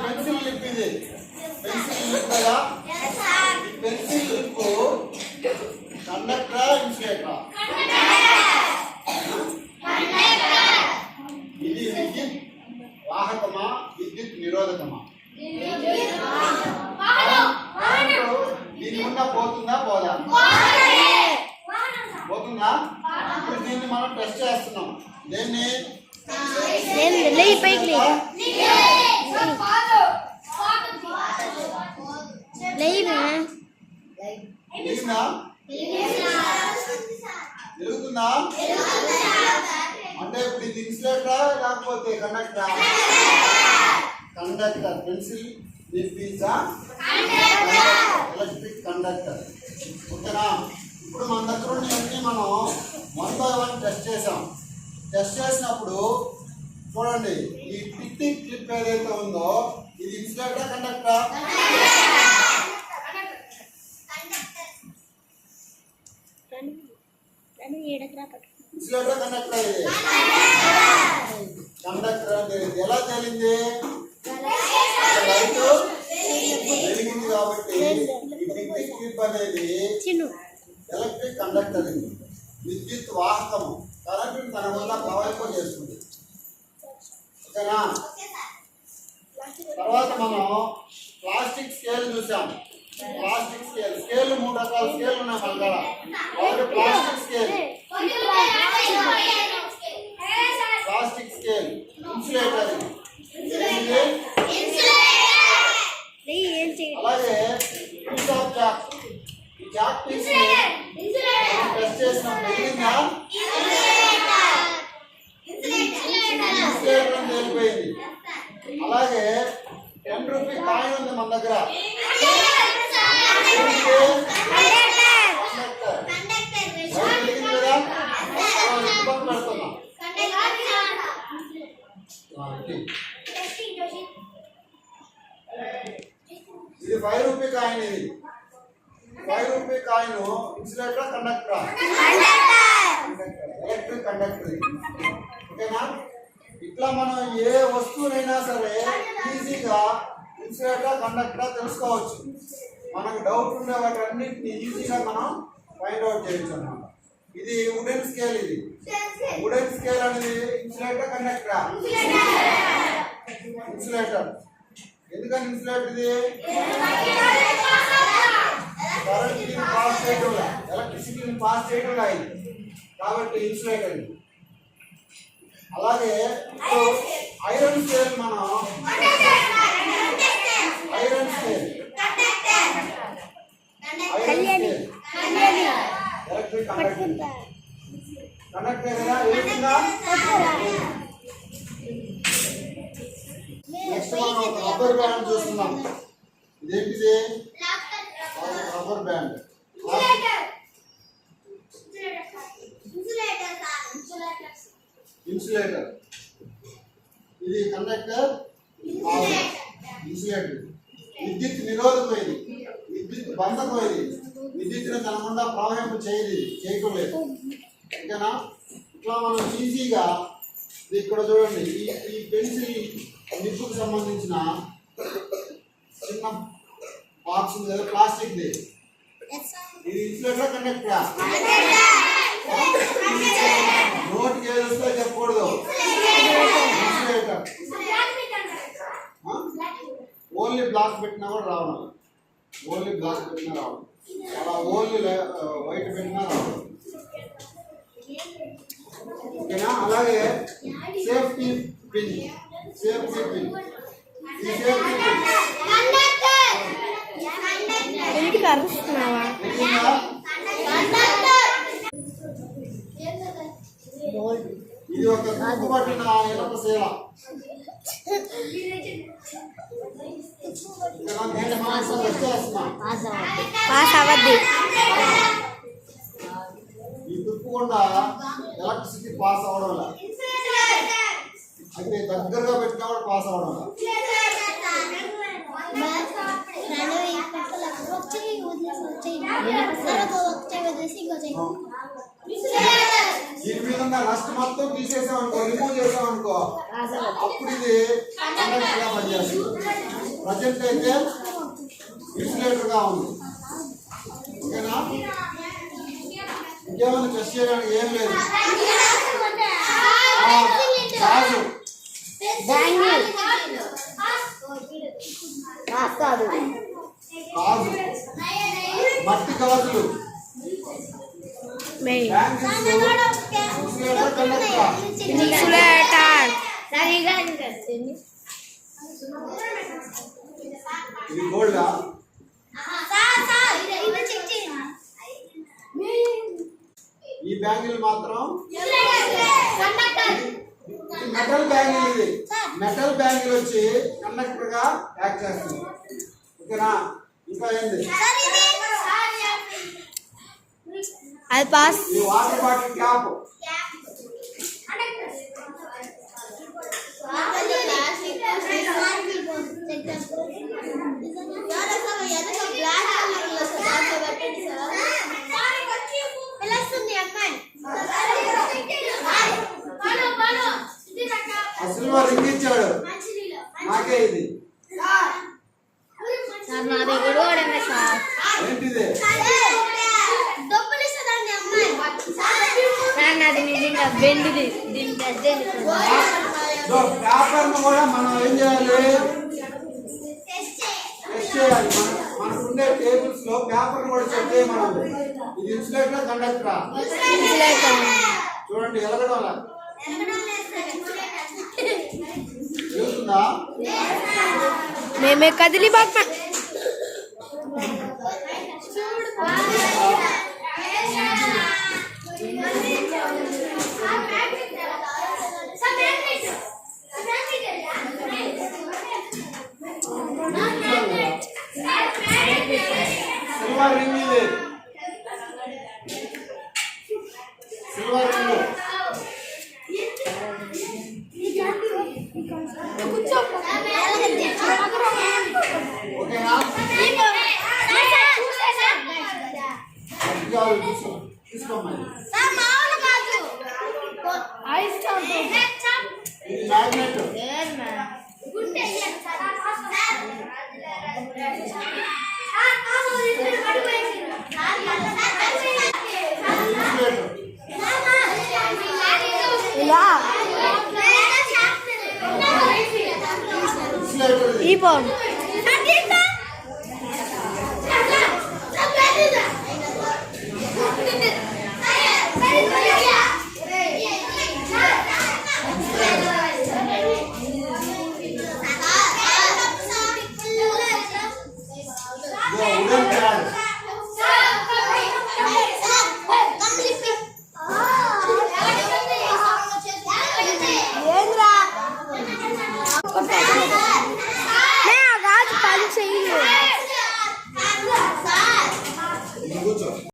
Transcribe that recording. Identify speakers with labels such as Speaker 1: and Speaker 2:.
Speaker 1: Pencil lip ఇది pencil lip కదా pencil lip కండక్టరా ఇన్సులేటరా ఇది విద్యుత్ వాహకమా విద్యుత్ నిరోధకమా దీని గుండా పోతుందా పోదా పోతుందా ఇప్పుడు దీన్ని మనం టెస్ట్ చేస్తున్నాం దేన్ని జరుగుతుందా అంటే ఇప్పుడు ఇది ఇన్సులేటరా లేకపోతే కండక్టరా కండక్టర్ పెన్సిల్ ఎలక్ట్రిక్ కండక్టర్ ఓకేనా ఇప్పుడు మన దగ్గర ఉన్నవన్నీ మనం 1 by 1 టెస్ట్ చేసాం టెస్ట్ చేసినప్పుడు చూడండి ఈ టిక్ క్లిప్ ఏదైతే ఉందో ఇది ఇన్సులేటరా కండక్టరా ఇన్సులేటర్ కండక్టర్ ఇది కండక్టర్ అంటే ఎలా తేలింది లైట్ వెలిగింది కాబట్టి ఈ క్లిప్ అనేది ఎలక్ట్రిక్ కండక్టర్ ఇది విద్యుత్ వాహకము కరెంటుని తన వల్ల ప్రవహింప చేస్తుంది ఓకేనా తర్వాత మనం ప్లాస్టిక్ స్కేల్ చూసాం ప్లాస్టిక్ స్కేల్ 3 రకాల స్కేల్ ఉన్నాయి మన దగ్గర ఒకటి ప్లాస్టిక్ స్కేల్ ఇన్సులేటర్ అలాగే పీస్ ఆఫ్ చాక్ ఈ చాక్ పీస్ టెస్ట్ చేసినప్పుడు వెలిగిందా ఇన్సులేటర్ అని తెలిపోయింది అలాగే 10 రూపీ కాయిన్ ఉంది మన దగ్గర ఇది 5 రూపీ కాయిన్ ఇది 5 రూపీ కాయిన్ ఇన్సులేటర్ కండక్టరా ఎలక్ట్రిక్ కండక్టర్ ఓకేనా ఇట్లా మనం ఏ వస్తువునైనా సరే ఈజీగా ఇన్సులేటర్ కండక్టరా తెలుసుకోవచ్చు మనకు డౌట్ ఉండే వాటన్నిటిని ఈజీగా మనం ఫైండ్ అవుట్ చేయొచ్చు అన్నమాట ఇది వుడెన్ స్కేల్ ఇది వుడెన్ స్కేల్ అనేది ఇన్సులేటర్ కండక్టరా ఇన్సులేటర్ ఎందుకని ఇన్సులేటర్ ఇది కరెంట్ పాస్ చేయడం ఎలక్ట్రిసిటీని పాస్ చేయడం ఇది కాబట్టి ఇన్సులేటర్ ఇది అలాగే ఐరన్ స్కేల్ మనం ఐరన్ స్కేల్ ఎలక్ట్రిక్ కండక్టర్ కదా వెళ్తుందా నెక్స్ట్ మనం ఒక రబ్బర్ బ్యాండ్ చూస్తున్నాం ఇదేంటిది రబ్బర్ బ్యాండ్ ఇన్సులేటర్ ఇది కండక్టర్ ఇన్సులేటర్ విద్యుత్ నిరోధకమైంది విద్యుత్ బంధకమైంది విద్యుత్తుని తనకుండా ప్రవహింప చేయలేదు ఓకేనా ఇట్లా మనం ఈజీగా ఇక్కడ చూడండి ఈ పెన్సిల్ నిప్పుకు సంబంధించిన చిన్న బాక్స్ ఉంది కదా ప్లాస్టిక్ది ఇది ఇన్సులేటర్ కండక్టరా నోటికి ఏది వస్తే చెప్పకూడదు ఇన్సులేటర్ ఓన్లీ బ్లాక్ పెట్టినా కూడా రావాలి ఓన్లీ బ్లాక్ పెట్టినా రావాలి అలా ఓన్లీ వైట్ పెట్టినా రావాలి ఓకేనా అలాగే సేఫ్టీ పిన్ ఈ సేఫ్టీ పిన్ ఇది ఒక గుర్తుపట్టిన ఇనప శీల ఈ తుప్పకుండా ఎలక్ట్రిసిటీ పాస్ అవడం అయితే దగ్గరగా పెట్టినా కూడా పాస్ అవడం దీని మీద ఉన్న రస్ట్ మొత్తం తీసేసామనుకో, రిమూవ్ చేసామనుకో, అప్పుడు ఇది కండక్టర్ గా పనిచేస్తుంది. ప్రజెంట్ అయితే ఇన్సులేటర్ గా ఉంది. ఓకేనా? ఇంకేమైనా టెస్ట్ చేయడానికి ఏం లేదు. కాదు కాదు మట్టి గాజులు ఇది గోల్డా? ఈ బ్యాంగిల్ మాత్రం మెటల్ బ్యాంగిల్. ఇది మెటల్ బ్యాంగిల్ వచ్చి కండక్టర్ గా యాక్ట్ చేస్తుంది. ఓకేనా? ఇంకా ఏంది?
Speaker 2: అది పాస్.
Speaker 1: ఈ water bottle cap. Silver ring ఇచ్చాడు నాకే. ఇది
Speaker 2: నా దగ్గర సార్.
Speaker 1: ఏంటిది?
Speaker 2: నాది నిజంగా బెండిది.
Speaker 1: పేపర్ ను కూడా మనం ఏం చేయాలి? టెస్ట్ చేయాలి. మనకుండే టేబుల్స్ లో పేపర్ కూడా చెక్ చేయమన్నాము. ఇది ఇన్సులేటర్ కండక్టరా? చూడండి ఎలగడం తెలుస్తుందా?
Speaker 2: మేమే కదిలి బాగా
Speaker 1: సిల్వర్ రింగ్. ఇది సిల్వర్ రింగ్. ఓకేనా? తీసుకోమ్మా. ఇది మ్యాగ్నెట్.
Speaker 2: ఈ బాగుంది.